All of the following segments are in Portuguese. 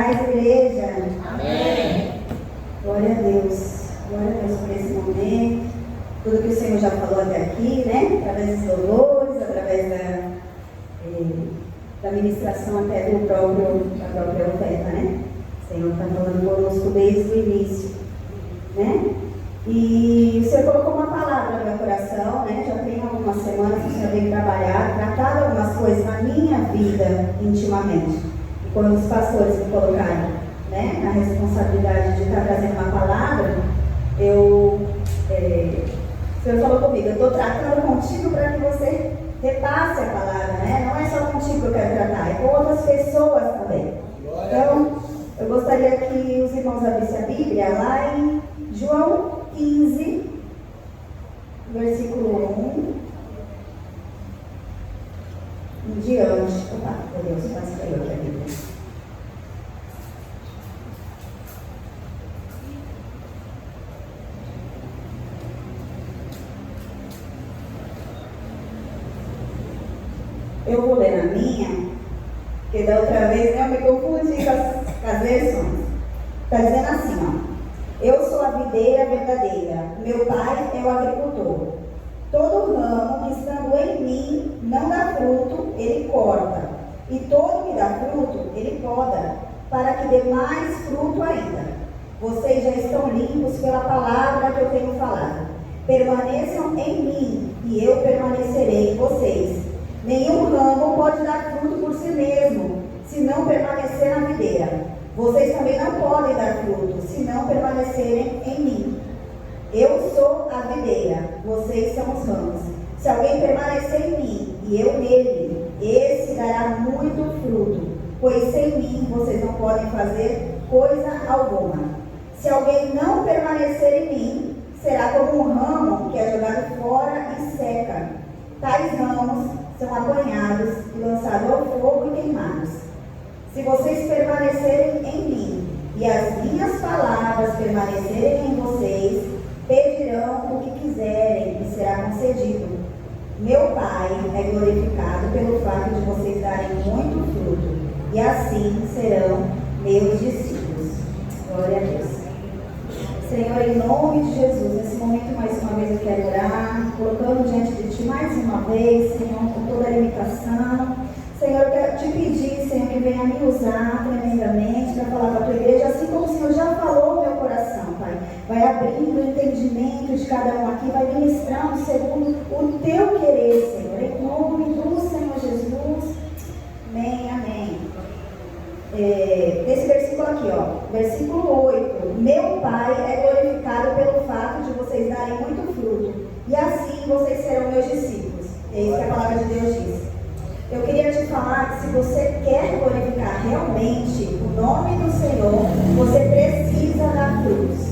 paz, igreja. Amém. Glória a Deus. Glória a Deus por esse momento. Tudo que o Senhor já falou até aqui, né? Através dos louvores, através da ministração até da própria oferta, né? O Senhor está falando conosco desde o início, né? E o Senhor colocou uma palavra no meu coração, né? Já tem algumas semanas que o Senhor vem trabalhar, tratado algumas coisas na minha vida intimamente. E quando os pastores me colocaram, né, na responsabilidade de estar trazendo uma palavra, o Senhor falou comigo: eu estou tratando contigo para que você repasse a palavra, né? Não é só contigo que eu quero tratar, é com outras pessoas também. Então, eu gostaria que os irmãos abrissem a Bíblia lá em João 15, versículo 1 em diante. Opa, meu Deus, quase caiu aqui a Bíblia. Eu vou ler na minha, porque da outra vez eu me confundi com as versões. Está dizendo assim, ó: eu sou a videira verdadeira, meu pai é o agricultor. Todo ramo que estando em mim não dá fruto, ele corta, e todo que dá fruto, ele poda, para que dê mais fruto ainda. Vocês já estão limpos pela palavra que eu tenho falado. Permaneçam em mim, e eu permanecerei em vocês. Nenhum ramo pode dar fruto por si mesmo, se não permanecer na videira. Vocês também não podem dar fruto, se não permanecerem em mim. Eu sou a videira, vocês são os ramos. Se alguém permanecer em mim e eu nele, esse dará muito fruto, pois sem mim vocês não podem fazer coisa alguma. Se alguém não permanecer em mim, será como um ramo que é jogado fora e seca. Tais ramos são apanhados e lançados ao fogo e queimados. Se vocês permanecerem em mim e as minhas palavras permanecerem em vocês, pedirão o que quiserem e será concedido. Meu Pai é glorificado pelo fato de vocês darem muito fruto, e assim serão meus discípulos. Glória a Deus. Senhor, em nome de Jesus, nesse momento mais uma vez eu quero orar, colocando diante de Ti mais uma vez, Senhor, com toda a limitação. Senhor, eu quero te pedir, Senhor, que venha me usar tremendamente para falar para a Tua igreja, assim como o Senhor já falou no meu coração, Pai. Vai abrindo o entendimento de cada um aqui, vai ministrando segundo o Teu querer, Senhor, em nome do Senhor Jesus. Amém, amém. Esse versículo aqui, ó, versículo 8: meu Pai é glorificado pelo fato de vocês darem muito fruto, e assim vocês serão meus discípulos. É isso que a palavra de Deus diz. Eu queria te falar que se você quer glorificar realmente o nome do Senhor, você precisa dar frutos.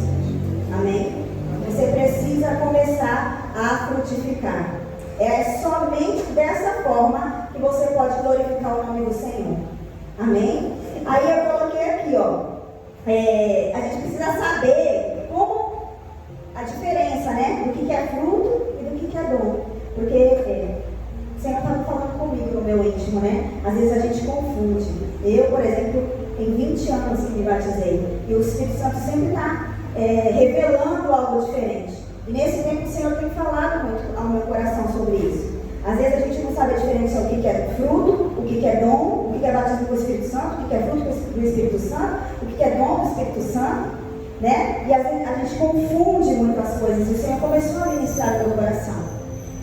Amém? Você precisa começar a frutificar. É somente dessa forma que você pode glorificar o nome do Senhor. Amém? Aí eu coloquei aqui, ó. A gente precisa saber como a diferença, né? Do que é fruto e do que é dom. Porque o Senhor estava falando comigo no meu íntimo, né? Às vezes a gente confunde. Eu, por exemplo, tenho 20 anos que me batizei. E o Espírito Santo sempre está revelando algo diferente. E nesse tempo o Senhor tem falado muito ao meu coração sobre isso. Às vezes a gente não sabe a diferença o que é fruto, o que é dom, o que é batismo com o Espírito Santo, o que é fruto do Espírito Santo, o que é dom do Espírito Santo, né? E às vezes a gente confunde muitas coisas. E o Senhor começou a ministrar no meu coração.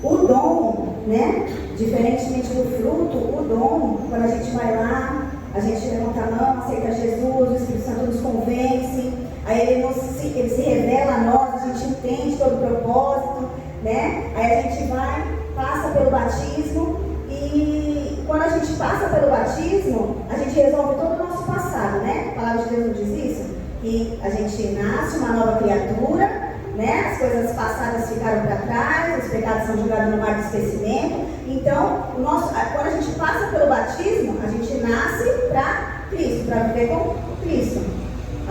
O dom, né? Diferentemente do fruto, o dom, quando a gente vai lá, a gente levanta a mão, aceita Jesus, o Espírito Santo nos convence, aí ele se revela a nós, a gente entende todo o propósito, né? Aí a gente vai, passa pelo batismo, e quando a gente passa pelo batismo, a gente resolve todo o nosso passado, né? A palavra de Deus nos diz isso, que a gente nasce uma nova criatura, né? As coisas passadas ficaram para trás, os pecados são jogados no mar do esquecimento. Então, quando a gente passa pelo batismo, a gente nasce para Cristo, para viver com Cristo.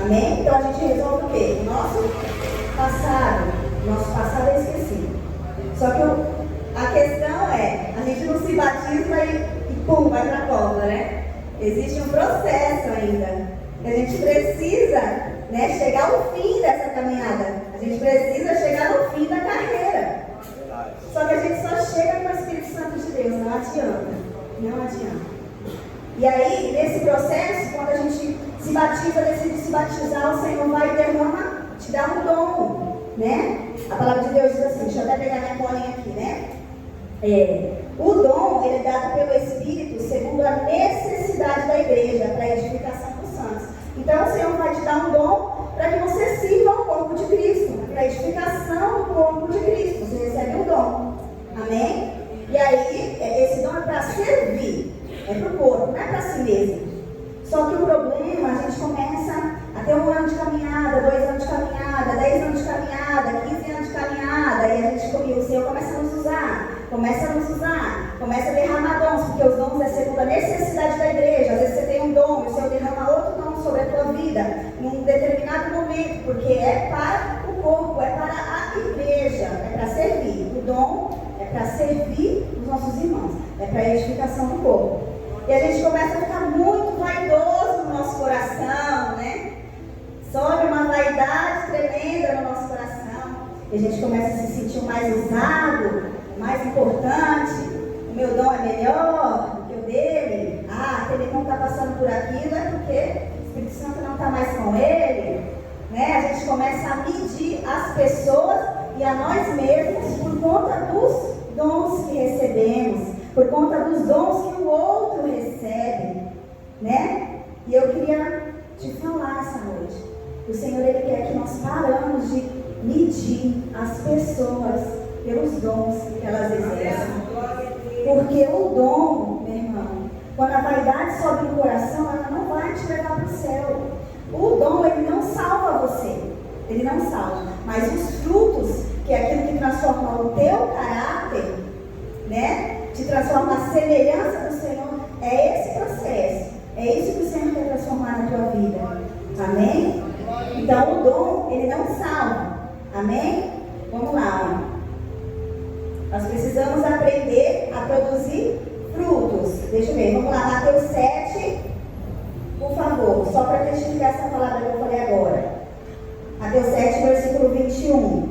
Amém? Então a gente resolve o quê? O nosso passado é esquecido. Só que a questão é, a gente não se batiza e pum, vai para a cova, né? Existe um processo ainda. A gente precisa, né, chegar ao fim dessa caminhada. A gente precisa chegar no fim da carreira. Só que a gente só chega com o Espírito Santo de Deus, não adianta. Não adianta. E aí, nesse processo, quando a gente se batiza, decide se batizar, o Senhor vai e derrama, te dá um dom, né? A palavra de Deus diz assim, deixa eu até pegar minha colinha aqui, né? O dom, ele é dado pelo Espírito segundo a necessidade da igreja, para a edificação dos santos. Então, o Senhor vai te dar um dom para que você sirva o corpo de Cristo, para a edificação do corpo de Cristo. Você recebe um dom. Amém? E aí, esse dom é para servir. É para o corpo, não é para si mesmo. Só que o problema, a gente começa a ter 1 ano de caminhada, 2 anos de caminhada, 10 anos de caminhada, 15 anos de caminhada, e a gente, o Senhor começa a nos usar, começa a derramar dons, porque os dons é segundo a necessidade da igreja. Às vezes você tem um dom, o Senhor derrama outro dom sobre a tua vida, num determinado momento, porque é para o corpo, é para a igreja, é para servir. O dom é para servir os nossos irmãos, é para a edificação do corpo. E a gente começa a ficar muito vaidoso no nosso coração, né? Sobe uma vaidade tremenda no nosso coração. E a gente começa a se sentir o mais usado, o mais importante. O meu dom é melhor do que o dele. Se ele não está passando por aquilo, é porque o Espírito Santo não está mais com ele. Né? A gente começa a medir as pessoas e a nós mesmos por conta dos dons que recebemos, por conta dos dons que o outro recebe, né? E eu queria te falar essa noite. O Senhor, Ele quer que nós paramos de medir as pessoas pelos dons que elas exercem. Porque o dom, meu irmão, quando a vaidade sobe no coração, ela não vai te levar para o céu. O dom, ele não salva você. Ele não salva. Mas os frutos, que é aquilo que transforma o teu caráter, né? Te transforma na semelhança do Senhor, é esse processo. É isso que o Senhor quer transformar na tua vida. Amém? Então o dom, ele não salva. Amém? Vamos lá. Nós precisamos aprender a produzir frutos. Deixa eu ver, vamos lá, Mateus 7, por favor, só para testificar essa palavra que eu falei agora. Mateus 7, versículo 21.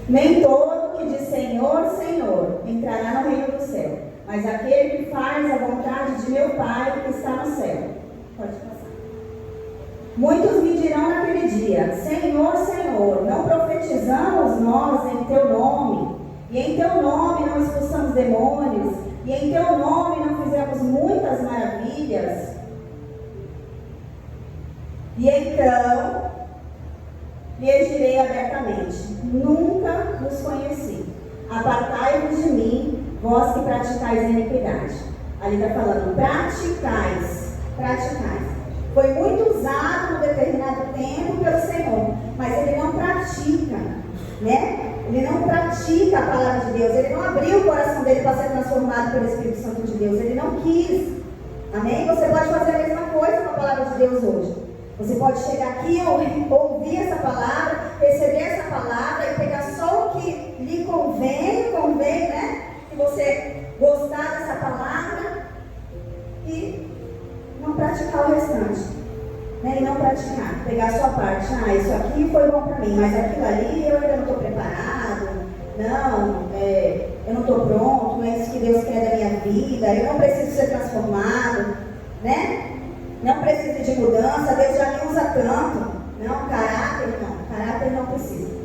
Nem todo que diz Senhor, Senhor, entrará no reino do céu, mas aquele que faz a vontade de meu Pai que está no céu. Pode passar. Muitos me dirão naquele dia, Senhor, Senhor, não profetizamos nós em teu nome, e em teu nome não expulsamos demônios, e em teu nome não fizemos muitas maravilhas? E então lhes direi abertamente, nunca vos conheci. Apartai-vos de mim, vós que praticais a iniquidade. Ali está falando, praticais. Foi muito usado num determinado tempo pelo Senhor, mas ele não pratica, né? Ele não pratica a palavra de Deus, ele não abriu o coração dele para ser transformado pelo Espírito Santo de Deus, ele não quis. Amém? Você pode fazer a mesma coisa com a palavra de Deus hoje. Você pode chegar aqui, ouvir essa palavra, receber essa palavra e pegar só o que lhe convém, né? Que você gostar dessa palavra e não praticar o restante. Né? E não praticar, pegar a sua parte. Isso aqui foi bom para mim, mas aquilo ali eu ainda não estou preparado. Não, eu não estou pronto, não é isso que Deus quer da minha vida. Eu não preciso ser transformado, né? Não precisa de mudança, Deus já me usa tanto. Não, caráter não precisa.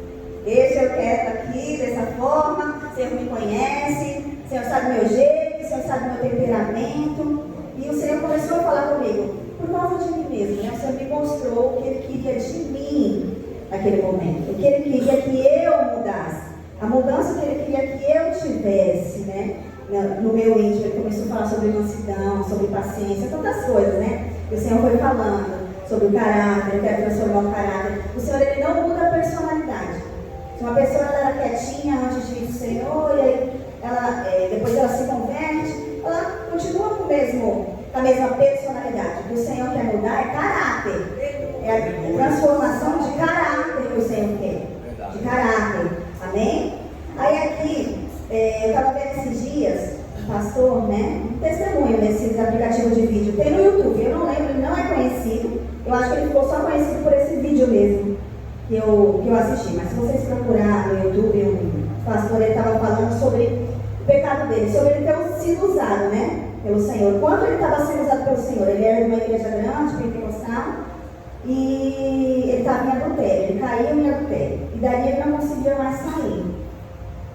Deixa eu quieto aqui, dessa forma, o Senhor me conhece, o Senhor sabe o meu jeito, o Senhor sabe o meu temperamento. E o Senhor começou a falar comigo, por causa de mim mesmo, né? O Senhor me mostrou o que Ele queria de mim naquele momento, o que Ele queria que eu mudasse, a mudança que Ele queria que eu tivesse, né? No meu íntimo, Ele começou a falar sobre mansidão, sobre paciência, tantas coisas, né? O Senhor foi falando sobre o caráter, Ele quer transformar o caráter. O Senhor, Ele não muda a personalidade. Se uma pessoa ela era quietinha antes de ir do Senhor, e aí depois ela se converte, ela continua com a mesma personalidade. O que o Senhor quer mudar é caráter. É a transformação de caráter que o Senhor quer. De caráter. Amém? Aí aqui, eu estava vendo esses dias, pastor, né? Um testemunho nesses aplicativos de vídeo. Tem no YouTube, eu não lembro, ele não é conhecido. Eu acho que ele ficou só conhecido por esse vídeo mesmo que eu assisti. Mas se vocês procurar no YouTube, o pastor ele estava falando sobre o pecado dele, sobre ele ter sido usado, né? Pelo Senhor. Quando ele estava sendo usado pelo Senhor, ele era de uma igreja grande, pentecostal, e ele estava em adultério, ele caiu em adultério. E daí ele não conseguia mais sair.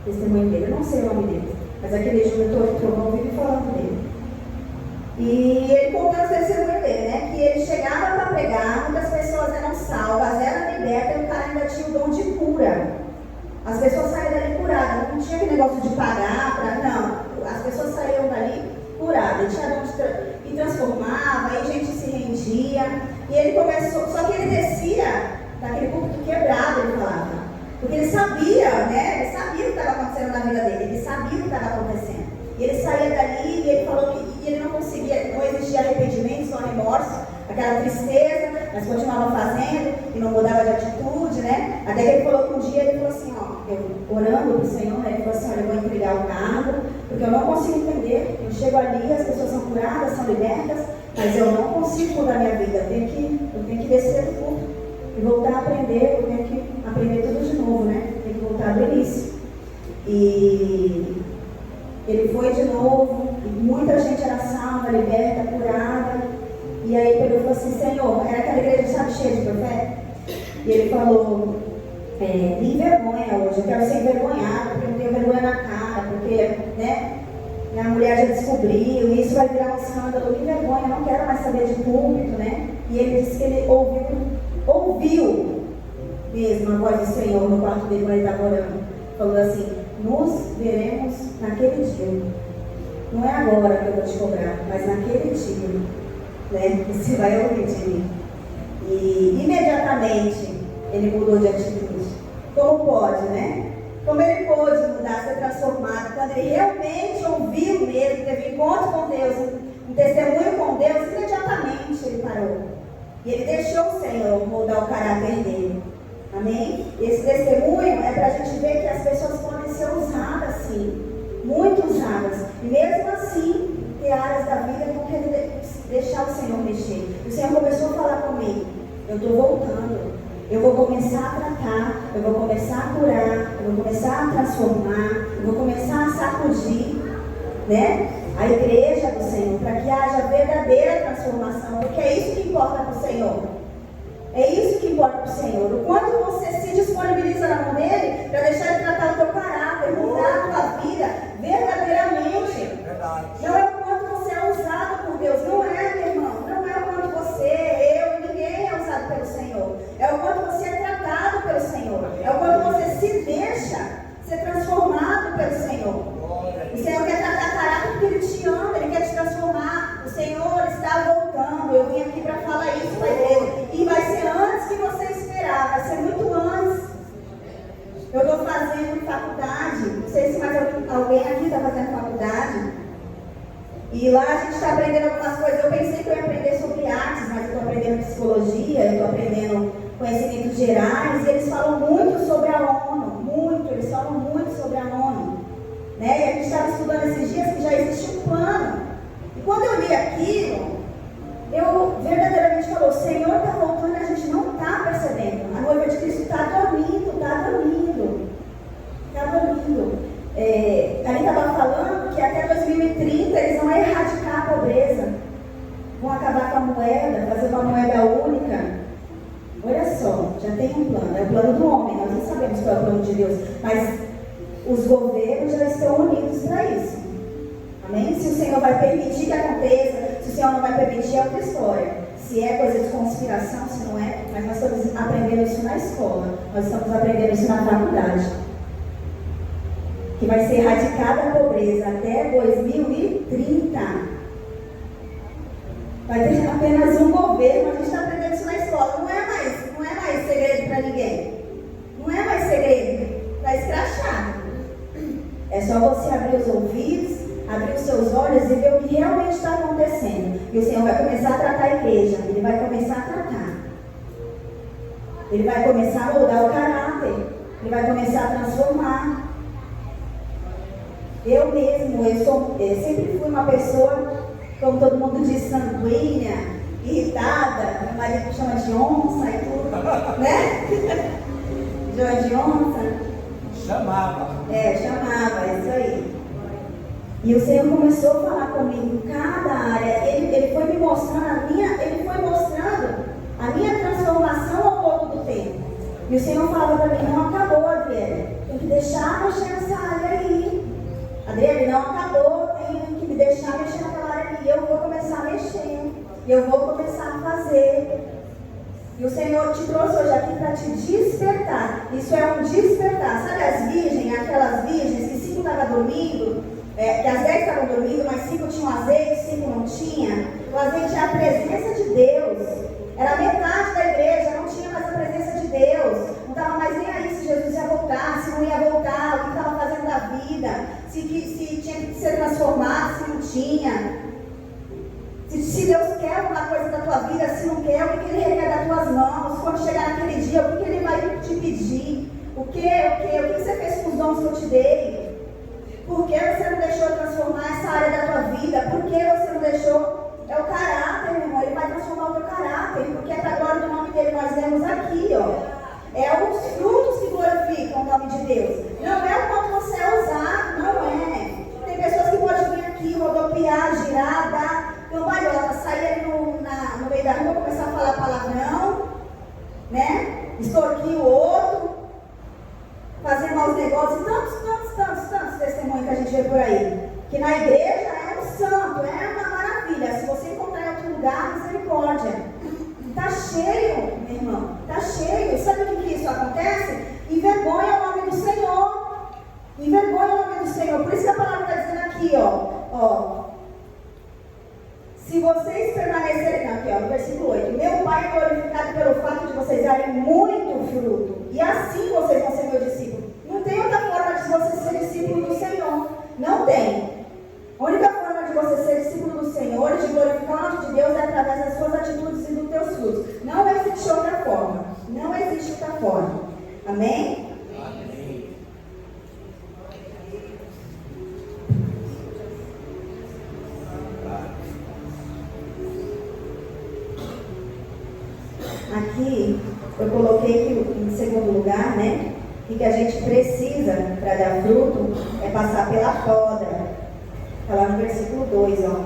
Testemunho dele, eu não sei o nome dele, mas aquele juventude que eu vive falando dele. E ele contou o testemunho dele, né? Que ele chegava para pregar, muitas pessoas eram salvas, eram libertas, e o cara ainda tinha o dom de cura. As pessoas saíram dali curadas, não tinha aquele negócio de pagar, não. As pessoas saíram dali curadas, ele tinha dom de transformava, aí a gente se rendia. E ele começou, só que ele descia daquele púlpito quebrado, ele falava. Porque ele sabia, né? Ele sabia o que estava acontecendo na vida dele, ele sabia o que estava acontecendo. E ele saía dali e ele falou que ele não conseguia, não existia arrependimento, só remorso, aquela tristeza, mas continuava fazendo e não mudava de atitude, né? Até que ele falou que um dia ele falou assim, ó, eu orando para o Senhor, né? Ele falou assim, olha, eu vou entregar o cargo, porque eu não consigo entender. Eu chego ali, as pessoas são curadas, são libertas, mas eu não consigo mudar minha vida. Eu tenho que descer do púlpito e voltar a aprender, eu tenho que aprender tudo de novo, né? Tem que voltar do início. E ele foi de novo, e muita gente era salva, liberta, curada. E aí ele pegou e falou assim, Senhor, era aquela igreja, sabe, cheia de profeta? E ele falou, me envergonha hoje, eu quero ser envergonhado, porque eu não tenho vergonha na cara, porque, né, minha mulher já descobriu, e isso vai virar um escândalo, me envergonha, eu não quero mais saber de púlpito, né? E ele disse que ele ouviu mesmo a voz do Senhor no quarto dele quando ele estava orando, falou assim, nos veremos naquele dia. Não é agora que eu vou te cobrar, mas naquele dia, né? Você vai ouvir de mim. E imediatamente ele mudou de atitude. Como pode, né? Como ele pôde mudar, ser transformado, quando ele realmente ouviu mesmo, teve encontro com Deus, um testemunho com Deus, imediatamente ele parou. E ele deixou o Senhor mudar o caráter dele. Amém? Esse testemunho é para a gente ver que as pessoas podem ser usadas, sim, muito usadas. E mesmo assim, ter áreas da vida que não querem deixar o Senhor mexer. O Senhor começou a falar comigo, eu estou voltando, eu vou começar a tratar, eu vou começar a curar, eu vou começar a transformar, eu vou começar a sacudir, né? A igreja do Senhor, para que haja verdadeira transformação, porque é isso que importa para o Senhor. É isso que importa para o Senhor. O quanto você se disponibiliza na mão dele para deixar ele tratar o teu caráter, mudar a tua vida verdadeiramente. Não é o quanto você é usado por Deus. Não é, meu irmão. Não é o quanto você, eu, ninguém é usado pelo Senhor. É o quanto você é tratado pelo Senhor. É o quanto você se deixa ser transformado pelo Senhor. O Senhor quer tratar caráter porque Ele te ama, Ele quer te transformar. O Senhor está voltando. Eu vim aqui para falar isso para a igreja. E vai ser antes que você esperar, vai ser muito antes. Eu estou fazendo faculdade, não sei se mais alguém aqui está fazendo faculdade. E lá a gente está aprendendo algumas coisas. Eu pensei que eu ia aprender sobre artes, mas eu estou aprendendo psicologia, eu estou aprendendo conhecimentos gerais. E eles falam muito sobre a ONU, eles falam muito sobre a ONU. Né? E a gente estava estudando esses dias que já existe um plano. E quando eu li aquilo, eu verdadeiramente falou, o Senhor está voltando e a gente não está percebendo. A noiva de Cristo está dormindo, está dormindo. Está dormindo. Ali estava falando que até 2030 eles vão erradicar a pobreza. Vão acabar com a moeda, fazer uma moeda única. Olha só, já tem um plano. É o plano do homem, nós não sabemos qual é o plano de Deus. Mas os governos já estão unidos para isso. Amém? Se o Senhor vai permitir que aconteça, se o Senhor não vai permitir, é outra história. Se é coisa de conspiração, se não é, mas nós estamos aprendendo isso na escola, nós estamos aprendendo isso na faculdade. Que vai ser erradicada a pobreza até 2030. Vai ter apenas um governo, a gente está aprendendo isso na escola. Não é mais segredo para ninguém. Não é mais segredo, está escrachado. É só você abrir os ouvidos, abrir os seus olhos e ver o que realmente está acontecendo. E o Senhor vai começar a tratar a igreja. Ele vai começar a tratar. Ele vai começar a mudar o caráter. Ele vai começar a transformar. Eu mesmo, eu sempre fui uma pessoa, como todo mundo diz, sanguínea, irritada. Meu marido me chama de onça e tudo, né? João de onça. Chamava. Chamava, isso aí. E o Senhor começou a falar comigo em cada área. Ele foi me mostrando a minha transformação ao longo do tempo. E o Senhor falava para mim, não acabou, Adriele. Tem que deixar mexer nessa área aí. Adriele, não acabou, tem que me deixar mexer naquela área ali. Eu vou começar a mexer. E eu vou começar a fazer. E o Senhor te trouxe hoje aqui para te despertar. Isso é um despertar. Sabe as virgens, aquelas virgens que 5 estavam dormindo, que as 10 estavam dormindo, mas 5 tinham azeite, 5 não tinha. O azeite é a presença de Deus. Era metade da igreja, não tinha mais a presença de Deus. Não estava mais nem aí se Jesus ia voltar, se não ia voltar, o que estava fazendo da vida, se tinha que ser transformado, se não tinha. Se Deus quer alguma coisa da tua vida, se não quer, o que Ele requer das tuas mãos? Quando chegar naquele dia, o que Ele vai te pedir? O que você fez com os dons que eu te dei? Por que você não deixou transformar essa área da tua vida? Por que você não deixou? É o caráter, meu irmão. Ele vai transformar o teu caráter, porque é para a glória do nome dele. Nós vemos aqui, ó. É os frutos que glorificam o nome de Deus. Não é o quanto você é usado, não é. Tem pessoas que podem vir aqui, rodopiar, girar, dar cambalhota, sair ali no meio da rua, começar a falar palavrão, né? Extorquir o outro, fazer maus negócios, tantos testemunhos que a gente vê por aí. Que na igreja é um santo, é uma maravilha. Se você encontrar em outro lugar, misericórdia. Está cheio, meu irmão, está cheio. Sabe o que isso acontece? Envergonha o nome do Senhor. Envergonha o nome do Senhor. Por isso que a palavra está dizendo aqui, ó. Se vocês permanecerem, aqui ó, no versículo 8, meu Pai é glorificado pelo fato de vocês darem muito fruto, e assim vocês vão ser meu discípulo. Não tem outra forma de você ser discípulo do Senhor. Não tem. A única forma de você ser discípulo do Senhor e de glorificar o nome de Deus é através das suas atitudes e dos teus frutos. Não existe outra forma. Não existe outra forma. Amém? Aqui eu coloquei que em segundo lugar, né? Que a gente precisa para dar fruto é passar pela poda. Está lá no versículo 2, ó.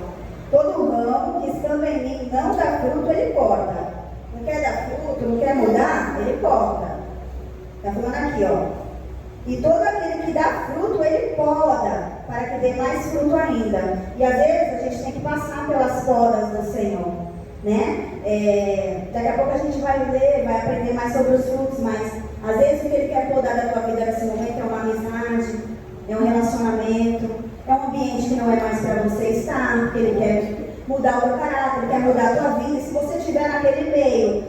Todo ramo que estando em mim não dá fruto, ele corta. Não quer dar fruto, não quer mudar, ele corta. Está falando aqui, ó. E todo aquele que dá fruto, ele poda, para que dê mais fruto ainda. E às vezes a gente tem que passar pelas podas do Senhor, né? Daqui a pouco a gente vai ler, vai aprender mais sobre os frutos, mas às vezes o que Ele quer podar da tua vida nesse momento é uma amizade, é um relacionamento, é um ambiente que não é mais para você estar, porque Ele quer mudar o teu caráter, Ele quer mudar a tua vida. E se você estiver naquele meio,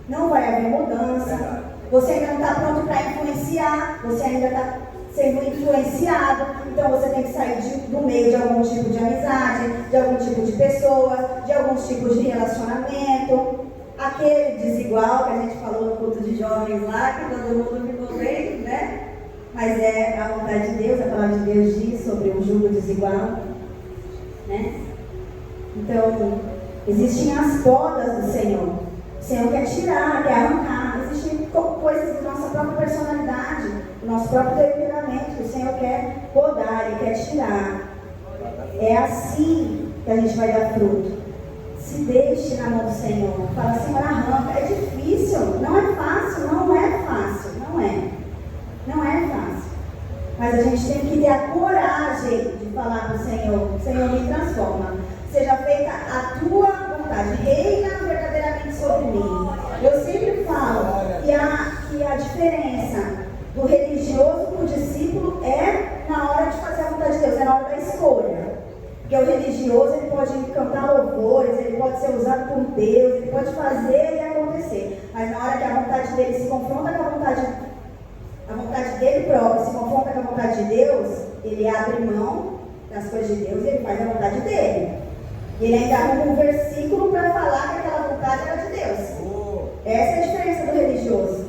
não vai haver mudança. Você ainda não está pronto para influenciar, você ainda está sendo influenciado, então você tem que sair do meio de algum tipo de amizade, de algum tipo de pessoa, de alguns tipos de relacionamento. Aquele desigual que a gente falou no culto de jovens lá, que todo mundo ficou bem, né? Mas é a vontade de Deus, a palavra de Deus diz sobre um jugo desigual, né? Então, existem as podas do Senhor. O Senhor quer tirar, quer arrancar. Existem coisas da nossa própria personalidade, do nosso próprio temperamento, que o Senhor quer podar, Ele quer tirar. É assim que a gente vai dar fruto. Se deixe na mão do Senhor. Fala, Senhor, arranca. É difícil, não é fácil, não é fácil, não é. Não é fácil. Mas a gente tem que ter a coragem de falar para o Senhor, Senhor, me transforma. Seja feita a tua vontade. Reina verdadeiramente sobre mim. Eu sempre falo que a diferença do religioso para o discípulo é na hora de fazer a vontade de Deus, é na hora da escolha. Porque o religioso, ele pode cantar louvores, ele pode ser usado por Deus, ele pode fazer e acontecer. Mas na hora que a vontade dele se confronta com a vontade dele próprio, se confronta com a vontade de Deus, ele abre mão das coisas de Deus e ele faz a vontade dele. E ele ainda arruma um versículo para falar que aquela vontade era de Deus. Essa é a diferença do religioso.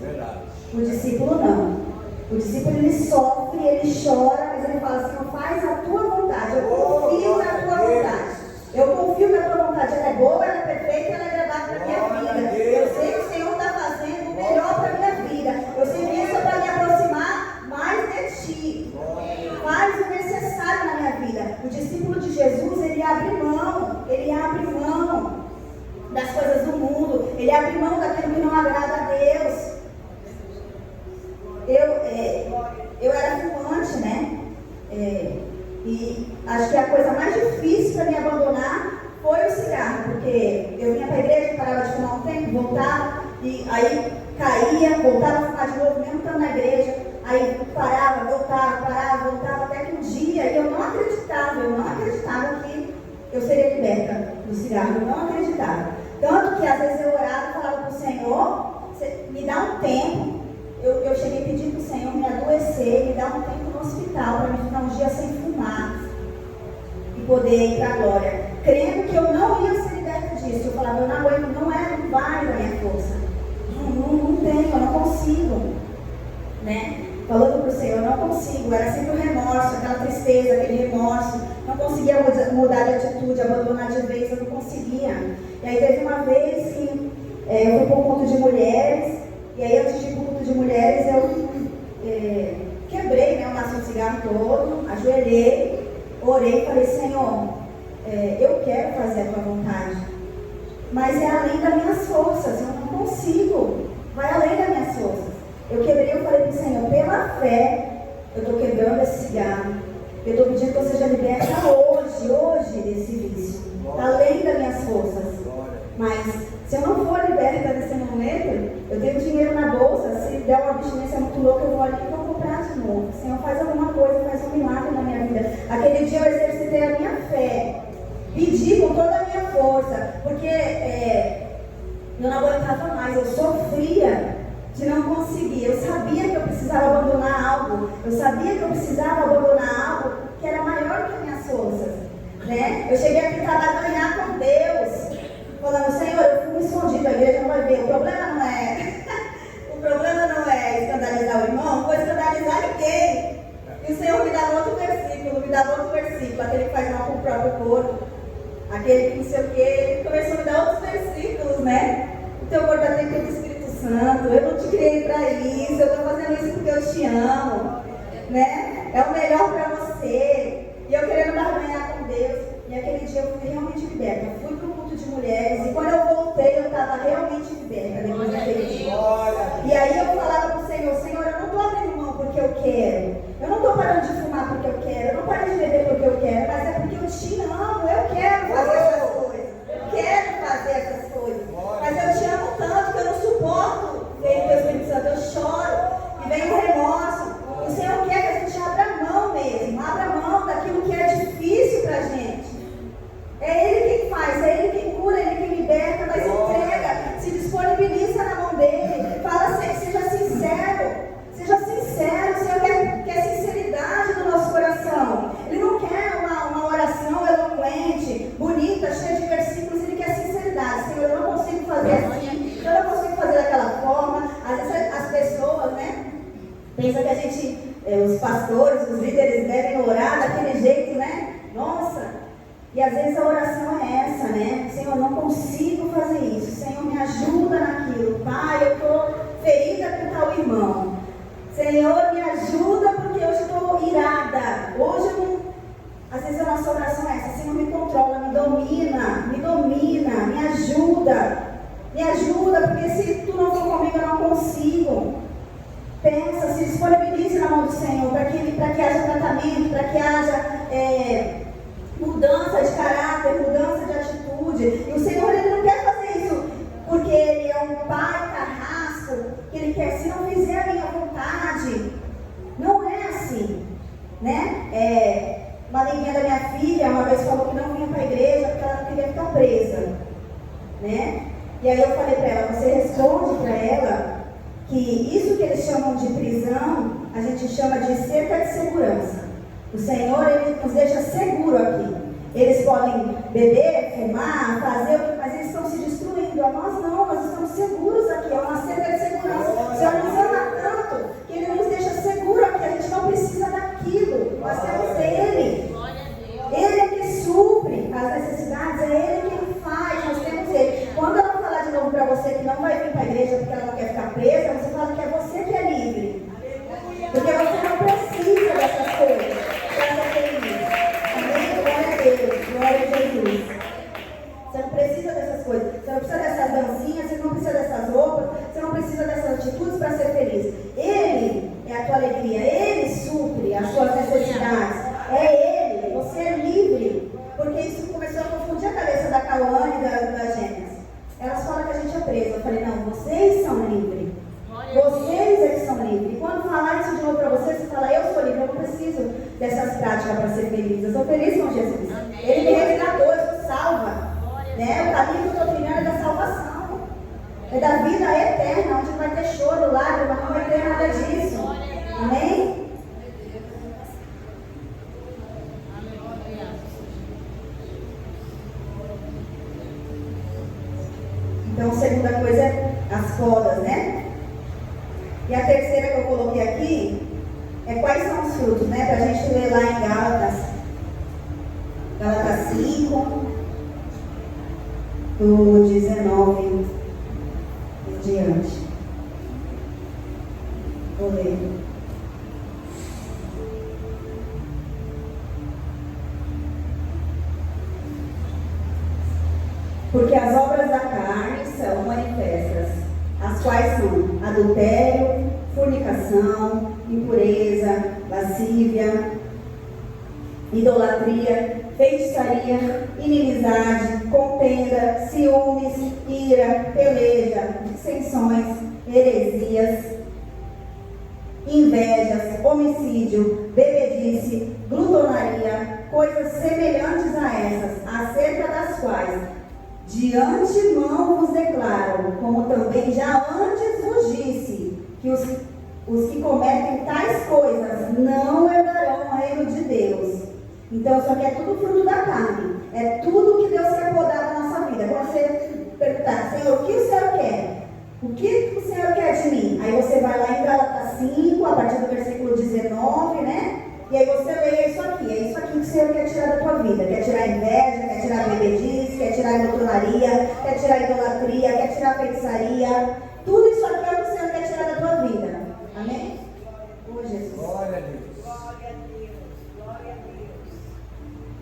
O discípulo não. O discípulo, ele sofre, ele chora, mas ele fala assim, faz a tua vontade, eu confio na tua vontade. Eu confio que a tua vontade ela é boa, ela é perfeita, ela é agradável para a minha vida. Eu sei que o Senhor está fazendo o melhor para a minha vida. Eu sei que isso é para me aproximar mais de ti. Faz o necessário na minha vida. O discípulo de Jesus, ele abre mão das coisas do mundo, ele abre mão daquilo que não agrada a Deus. Eu era fumante, né? E acho que a coisa mais difícil para me abandonar foi o cigarro, porque eu vinha para a igreja, parava de fumar um tempo, voltava, e aí caía, voltava a fumar de novo, mesmo estando na igreja, aí parava, voltava, até que um dia eu não acreditava que eu seria liberta do cigarro, eu não acreditava. Tanto que às vezes eu orava e falava para o Senhor, me dá um tempo. Eu cheguei a pedir para o Senhor me adoecer, me dar um tempo no hospital, para me ficar uns dias sem fumar e poder ir para a glória. Crendo que eu não ia ser liberta disso. Eu falava, eu não aguento, não vai da minha força. Não tenho, eu não consigo. Né? Falando para o Senhor, eu não consigo. Era sempre o remorso, aquela tristeza, aquele remorso. Não conseguia mudar de atitude, abandonar de vez, eu não conseguia. E aí teve uma vez que eu fui para um culto de mulheres. E aí, antes de ir para o culto de mulheres, eu quebrei, né, o maço de cigarro todo, ajoelhei, orei e falei, Senhor, eu quero fazer a tua vontade, mas é além das minhas forças, eu não consigo, vai além das minhas forças. Eu quebrei, eu falei para o Senhor, pela fé, eu estou quebrando esse cigarro, eu estou pedindo que eu seja liberta hoje desse vício, além das minhas forças. Mas se eu não for liberta nesse momento, eu tenho dinheiro na bolsa, se der uma abstinência muito louca, eu vou ali e vou comprar de novo. O Senhor faz alguma coisa, faz um milagre na minha vida. Aquele dia eu exercitei a minha fé, pedi com toda a minha força, porque eu não aguentava mais, eu sofria de não conseguir. Eu sabia que eu precisava abandonar algo, eu sabia que eu precisava abandonar algo que era maior que as minhas forças. Né? Eu cheguei a tentar ganhar com Deus. Falando, Senhor, eu fui escondido, a igreja não vai ver. O problema não é escandalizar o irmão, vou escandalizar ninguém. E o Senhor me dava outro versículo, aquele que faz mal com o próprio corpo, aquele que não sei o quê. Ele começou a me dar outros versículos, né? O teu corpo é templo do Espírito Santo, eu não te criei para isso, eu estou fazendo isso porque eu te amo, né? É o melhor para você. E eu querendo barganhar com Deus. E aquele dia eu fui realmente liberta. Eu fui para o culto de mulheres e quando eu voltei eu estava realmente liberta depois daquele dia. E aí eu falava para o Senhor, Senhor, eu não estou abrindo mão porque eu quero. Eu não estou parando de fumar porque eu quero. Eu não parei de beber porque eu quero. Mas é porque eu te amo. Eu quero fazer essas coisas. Eu quero fazer essas coisas. Mas eu te amo tanto que eu não suporto. Vem o Espírito Santo, eu choro. E vem o remorso. O Senhor quer que a gente abra mão mesmo. Abra mão daquilo que é difícil para a gente. É Ele quem faz, é Ele quem cura, é Ele quem liberta, mas entrega, se disponibiliza na mão dEle, fala, seja sincero, o Senhor quer sinceridade do nosso coração. Ele não quer uma oração eloquente, bonita, cheia de versículos, Ele quer sinceridade. Senhor, eu não consigo fazer assim, eu não consigo fazer daquela forma. Às vezes as pessoas, né, pensam que a gente, os pastores, os líderes devem orar daquele jeito, né, nossa. E às vezes a oração é essa, né? Senhor, eu não consigo fazer isso. Senhor, me ajuda naquilo. Pai, eu estou ferida com tal irmão. Senhor, me ajuda porque hoje eu estou irada. Hoje eu não... Às vezes a nossa oração é essa. Senhor, me controla, me domina, me ajuda. Me ajuda, porque se tu não for comigo, eu não consigo. Pensa, se disponibilize na mão do Senhor para que haja tratamento, para que haja... mudança de caráter, mudança de atitude. E o Senhor, Ele não quer fazer isso porque Ele é um pai carrasco, que Ele quer, se não fizer a minha vontade. Não é assim, né? Uma amiguinha da minha filha uma vez falou que não vinha para a igreja porque ela não queria ficar presa, né? E aí eu falei para ela, você responde para ela que isso que eles chamam de prisão, a gente chama de cerca de segurança. O Senhor, Ele nos deixa seguro aqui. Eles podem beber, fumar, fazer o que, mas eles estão se destruindo. A nós não, nós estamos seguros aqui. É uma cerca de segurança. O Senhor nos ama tanto que Ele nos deixa seguro aqui. A gente não precisa daquilo. A igreja porque ela não quer ficar presa, você fala que é você que é livre. Porque você não precisa dessas coisas para ser feliz. Amém? Glória a Deus, glória a Jesus. Você não precisa dessas coisas. Você não precisa dessas dancinhas, você não precisa dessas roupas, você não precisa dessas atitudes para ser feliz. Ele é a tua alegria, Ele supre as suas necessidades. É Ele, você é livre. Porque isso começou a confundir a cabeça da Cauane e das gêmeas. Elas falam que a gente é presa. Eu falei, não, vocês são livres. Vocês é que são livres. E quando falar isso de novo para você, você fala, eu sou livre, eu não preciso dessas práticas para ser feliz. Eu sou feliz com Jesus. Ele me resgatou, eu sou salva. Né? O caminho que eu estou trilhando é da salvação. É da vida eterna, onde não vai ter choro, lágrima, não vai ter nada disso. Amém? Então, a segunda coisa é as podas, né? E a terceira que eu coloquei aqui é quais são os frutos, né? Para a gente ler lá em Gálatas 5, do 19 em diante. Vou ler. Porque as obras da carne são manifestas, as quais são adultério, fornicação, impureza, lascívia, idolatria, feitiçaria, inimizade, contenda, ciúmes, ira, peleja, dissensões, heresias, invejas, homicídio, bebedice, glutonaria, coisas semelhantes a essas, acerca das quais de antemão vos declaro, como também já antes vos disse, que os que cometem tais coisas não herdarão o reino de Deus. Então, isso aqui é tudo fruto da carne. É tudo que Deus quer podar da nossa vida. Quando você perguntar, Senhor, o que o Senhor quer? O que o Senhor quer de mim? Aí você vai lá em Gálatas 5, a partir do versículo 19, né? E aí você lê isso aqui. É isso aqui que o Senhor quer tirar da tua vida. Quer tirar a inveja, quer tirar a bebedice, quer tirar a glutonaria, quer tirar a idolatria, quer tirar a feitiçaria. Tudo isso aqui é o que o Senhor quer tirar da tua vida. Amém? Oh, Jesus. Glória a Deus.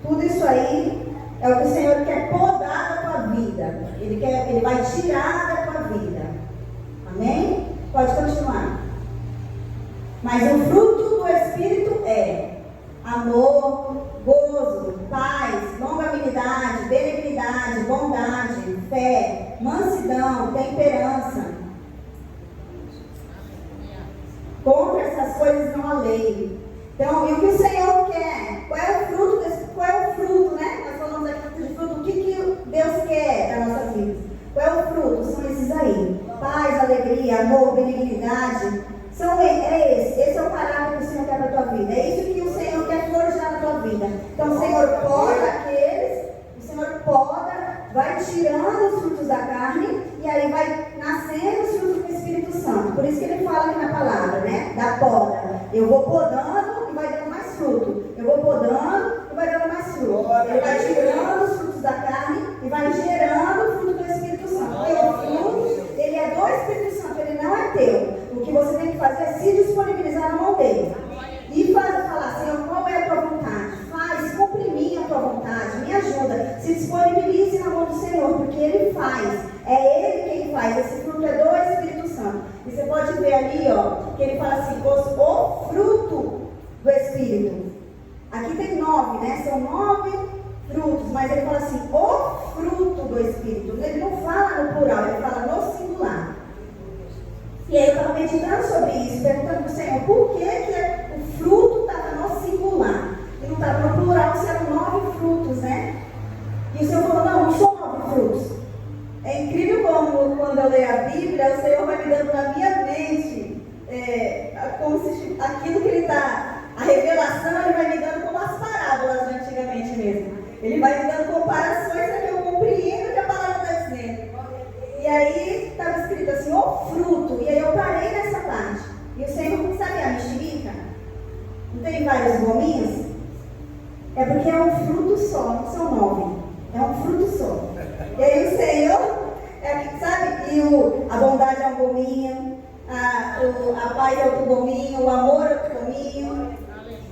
Tudo isso aí é o que o Senhor quer podar da tua vida. Ele vai tirar da tua vida. Amém? Pode continuar. Mas o fruto do Espírito é amor, gozo, paz, longanimidade, benignidade, bondade, fé, mansidão, temperança. Contra essas coisas não há lei. Então, e o que o Senhor quer? Qual é o fruto, né? Nós falamos aqui de fruto. O que Deus quer das nossas vidas? Qual é o fruto? São esses aí. Paz, alegria, amor, benignidade. Esse é o caráter que o Senhor quer para a tua vida. É isso que o Senhor quer forjar na tua vida. Então, o Senhor poda aqueles, o Senhor poda, vai tirando os frutos da carne, e aí vai nascendo os frutos do Espírito Santo. Por isso que ele fala aqui na palavra, né? Da poda. Eu vou podando e vai dando mais fruto. Eu vou podando e vai dando mais fruto. Ele vai tirando os frutos da carne e vai gerando o fruto do Espírito Santo. Porque o fruto, ele é do Espírito Santo, ele não é teu. O que você tem que fazer é se disponibilizar na mão dele. E falar, Senhor, qual é a tua vontade? Faz, cumpre em mim a tua vontade, me ajuda. Se disponibilize na mão do Senhor, porque Ele faz. É Ele quem faz. Esse fruto é do Espírito Santo. E você pode ver ali, ó, que ele fala assim, o fruto do Espírito. Aqui tem 9, né? São 9 frutos, mas ele fala assim, o fruto do Espírito. Ele não fala no plural, ele fala no singular. E aí eu estava meditando sobre isso, perguntando para o Senhor, por que o fruto estava no singular e não estava no plural, se eram 9 frutos, né? E o Senhor falou, não são 9 frutos. É incrível como quando eu leio a Bíblia, o Senhor vai me dando na minha mente, como se aquilo que Ele está, a revelação, Ele vai me dando como as parábolas de antigamente mesmo. Ele vai me dando comparações para que eu compreenda o que a palavra está dizendo. E aí estava escrito assim, o fruto. E aí eu parei nessa parte. E o Senhor, sabe a mexerica? Não tem vários gominhos? É porque é um fruto só, não são 9. É um fruto só. E aí o Senhor, sabe? E a bondade é um gominho, a paz é outro gominho, o amor é outro gominho,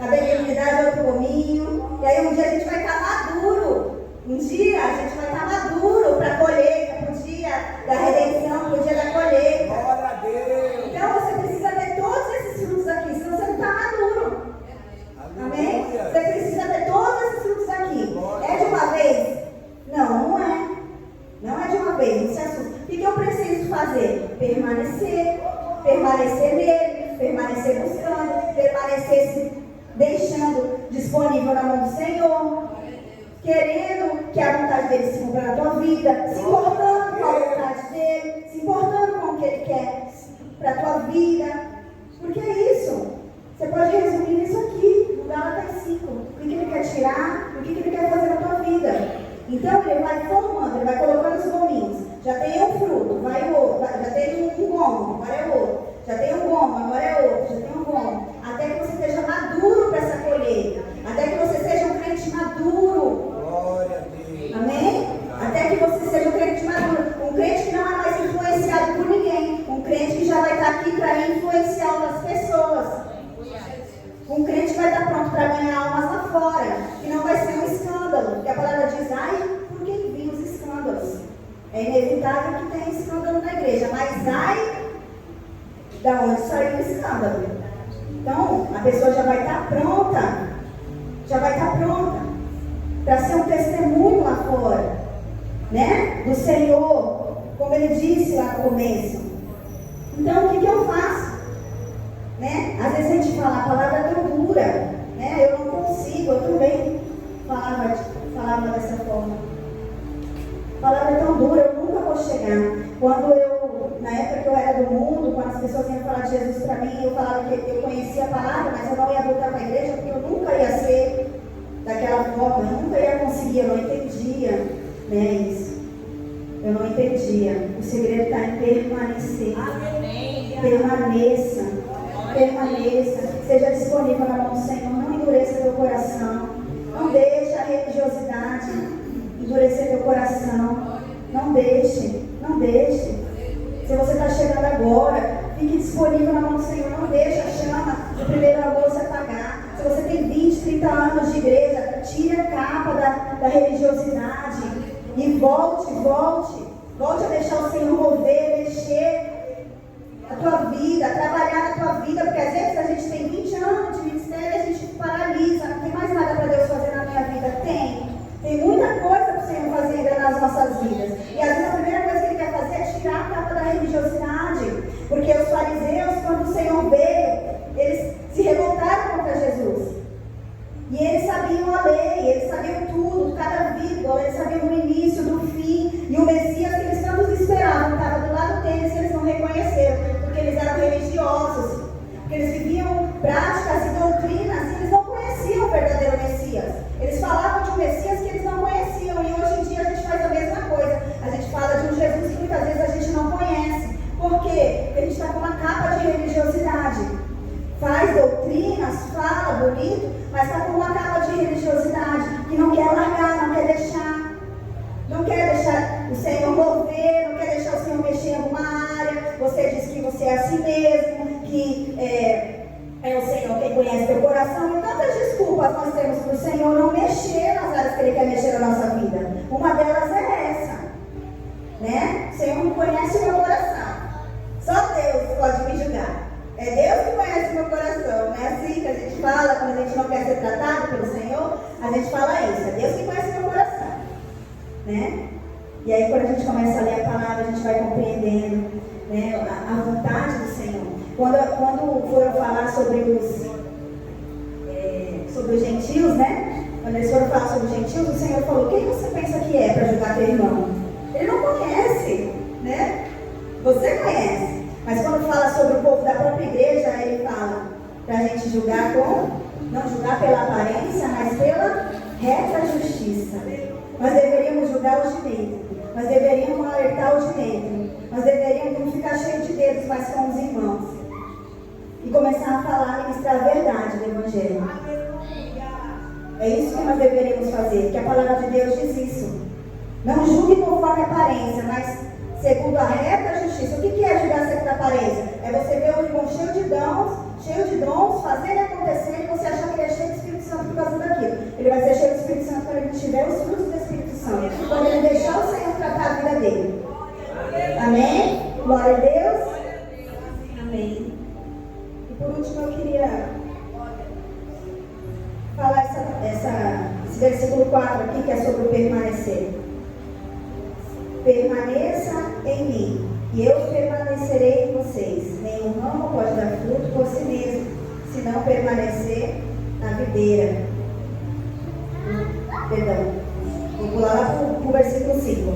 a benignidade é outro gominho. E aí um dia a gente vai estar maduro. Um dia a gente vai estar maduro para a colheita, para o dia da redenção, para o dia da colheita. Glória a Deus. Então você precisa ter todos esses frutos aqui, senão você não está maduro. Amém? Você precisa ter todos esses frutos aqui. É de uma vez? Não, não é. Não é de uma vez, não se assusta. O que eu preciso fazer? Permanecer. Permanecer nele, permanecer buscando, permanecer se deixando disponível na mão do Senhor, querendo que a vontade dele se cumpra na tua vida, se importando com a vontade dele, se importando com o que ele quer para a tua vida. Porque é isso. Você pode resumir isso aqui, no Gálatas 5. O que ele quer tirar, o que ele quer fazer na tua vida. Então ele vai formando, ele vai colocando os gominhos. Já tem um fruto, vai o outro. Já tem um gomo, agora é outro. Já tem um gomo, agora é outro. Já tem um gomo. Até que você esteja maduro para essa colheita. Até que você seja um crente maduro. Glória a Deus. Amém? Até que você seja um crente maduro. Um crente que não é mais influenciado por ninguém. Um crente que já vai estar aqui para influenciar outras pessoas. Um crente que vai estar pronto para ganhar almas lá fora. Que não vai ser um escândalo. Porque a palavra diz, ai, por que envia os escândalos? É inevitável que tenha escândalo na igreja. Mas ai, da onde saiu o escândalo? Então, a pessoa já vai estar pronta. Já vai estar pronta para ser um testemunho lá fora, né? Do Senhor, como ele disse lá no começo. Então, o que eu faço? Né? Às vezes a gente fala, a palavra é tão dura, né? Eu não consigo, eu também falava dessa forma. A palavra é tão dura, eu nunca vou chegar. Na época que eu era do mundo, quando as pessoas iam falar de Jesus para mim, eu falava que eu conhecia a palavra, mas eu não ia voltar para a igreja, porque eu nunca ia ser daquela forma, eu nunca ia conseguir, eu não entendia, né, isso. Eu não entendia. O segredo está em permanecer. Permaneça. Permaneça. Seja disponível na mão do Senhor. Não endureça teu coração. Não deixe a religiosidade endurecer teu coração. Não deixe. Não deixe. Se você está chegando agora, fique disponível na mão do Senhor. Não deixe a chama do primeiro amor se apagar. Se você tem 20, 30 anos de igreja, tire a capa da religiosidade e volte. Volte a deixar o Senhor mover, mexer a tua vida, trabalhar na tua vida, porque às vezes a gente tem 20 anos de ministério e a gente paralisa, não tem mais nada para Deus fazer na minha vida. Tem muita coisa para o Senhor fazer ainda nas nossas vidas. E às vezes a primeira coisa que Ele quer fazer é tirar a capa da religiosidade, porque os fariseus, quando o Senhor veio, eles se revoltaram contra Jesus. E eles sabiam a lei, eles sabiam tudo, cada vírgula, eles sabiam o início, do fim. E o Messias que eles tanto esperavam estava do lado deles e eles não reconheceram, porque eles eram religiosos, porque eles viviam práticas e doutrinas e eles não conheciam o verdadeiro Messias. Eles falavam de um Messias que eles não conheciam. E hoje em dia a gente faz a mesma coisa. A gente fala de um Jesus que muitas vezes a gente não conhece. Por quê? Porque a gente está com uma capa de religiosidade. Faz doutrinas, fala bonito, mas está com uma capa de religiosidade que não quer largar, não quer deixar. Não quer deixar o Senhor mover, não quer deixar o Senhor mexer em alguma área. Você diz que você é assim mesmo, que é o Senhor quem conhece teu coração. E tantas desculpas nós temos para o Senhor não mexer nas áreas que Ele quer mexer na nossa vida. Uma delas é essa, né? O Senhor não conhece o meu coração. Só Deus pode me julgar. É Deus que conhece o meu coração. Não é assim que a gente fala quando a gente não quer ser tratado pelo Senhor? A gente fala isso. É Deus que conhece o meu coração, né? E aí quando a gente começa a ler a palavra, a gente vai compreendendo, né, a vontade do Senhor. Quando foram falar sobre os gentios, né? Quando eles foram falar sobre os gentios, o Senhor falou: quem você pensa que é para julgar teu irmão? Ele não conhece, né? Você conhece. Mas quando fala sobre o povo da própria igreja, ele fala para a gente julgar não julgar pela aparência, mas pela reta justiça. Nós deveríamos julgar os de dentro. Nós deveríamos alertar os de dentro. Nós deveríamos não ficar cheios de dedos, mas com os irmãos. E começar a falar e ministrar a verdade do Evangelho. É isso que nós deveríamos fazer, porque a palavra de Deus diz isso. Não julgue conforme a aparência, mas segundo a reta justiça. O que é julgar segundo a aparência? É você ver um irmão cheio de dons, fazendo e acontecendo, e você achar que ele é cheio do Espírito Santo por causa daquilo. Ele vai ser cheio do Espírito Santo quando ele tiver os frutos do Espírito Santo, quando ele deixar o Senhor tratar a vida dele. Amém? Glória a Deus. Amém. E por último eu queria falar esse versículo 4 aqui, que é sobre o permanecer. Permaneça em mim, e eu permanecerei em vocês. Nenhum ramo pode dar fruto por si mesmo, se não permanecer na videira. Perdão. Vou pular lá para o versículo 5.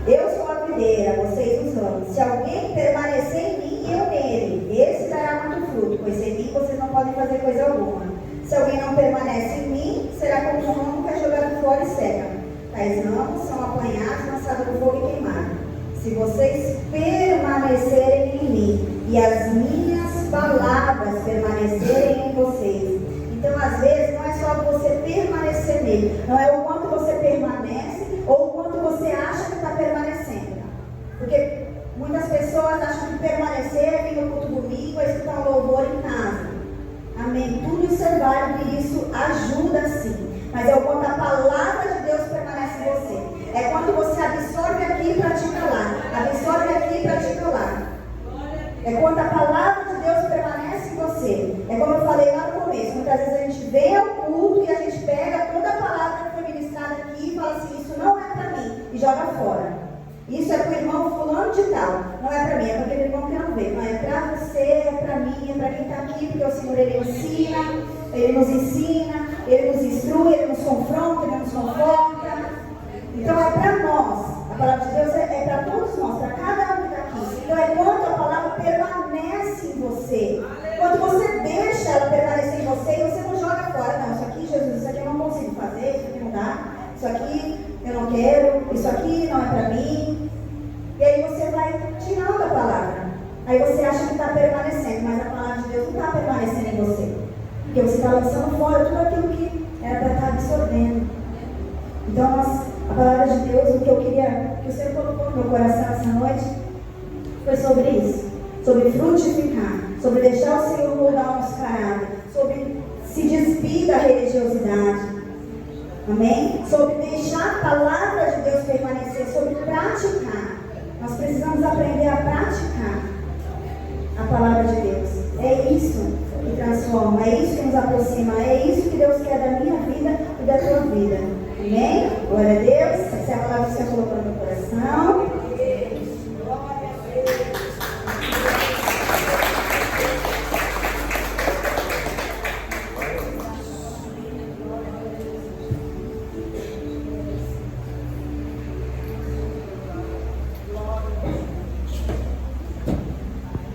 Eu sou a videira, vocês os ramos. Se alguém permanecer em mim e eu nele, esse dará muito fruto, pois sem mim vocês não podem fazer coisa alguma. Se alguém não permanece em mim, será como um ramo que é jogado fora e seca. Tais ramos são apanhados, lançados no fogo e queimados. Se vocês permanecerem em mim e as minhas palavras permanecerem em vocês. Então, às vezes, não é só você permanecer nele, não é o quanto você permanece ou o quanto você acha que está permanecendo. Porque muitas pessoas acham que permanecer é vir no culto domingo, é escutar um louvor em casa. Amém. Tudo isso é válido e isso ajuda sim. Mas é o quanto a palavra de Deus permanece em você. É quando você absorve aqui e pratica lá. Absorve aqui e pratica lá. É quando a palavra de Deus permanece em você. É como eu falei lá no começo. Muitas vezes a gente vem ao culto e a gente pega toda a palavra que foi ministrada aqui e fala assim, isso não é para mim, e joga fora. Isso é para o irmão fulano de tal. Não é para mim, é para aquele irmão que não veio. Não é para você, é para mim, é para quem está aqui, porque o Senhor ele ensina, ele nos ensina, ele nos instrui, ele nos confronta, ele nos conforta. Então é para nós. A palavra de Deus é para todos nós, para cada um que está aqui. Então é quando a palavra permanece em você. Quando você deixa ela permanecer em você e você não joga fora. Não, isso aqui, Jesus, isso aqui eu não consigo fazer, isso aqui não dá. Isso aqui eu não quero, isso aqui não é para mim. E aí você vai tirando a palavra. Aí você acha que está permanecendo, mas a palavra de Deus não está permanecendo em você. Porque você está lançando fora tudo aquilo que era para estar absorvendo. Então, a palavra de Deus, o que eu queria, que o Senhor colocou no meu coração essa noite, foi sobre isso. Sobre frutificar, sobre deixar o Senhor mudar o nosso caráter, sobre se despir da religiosidade. Amém? Sobre deixar a palavra de Deus permanecer, sobre praticar. Nós precisamos aprender a praticar a palavra de Deus. É isso que transforma, é isso que nos aproxima, é isso que Deus quer da minha vida e da tua vida. Amém? Glória a Deus. Essa é a palavra que o Senhor colocou no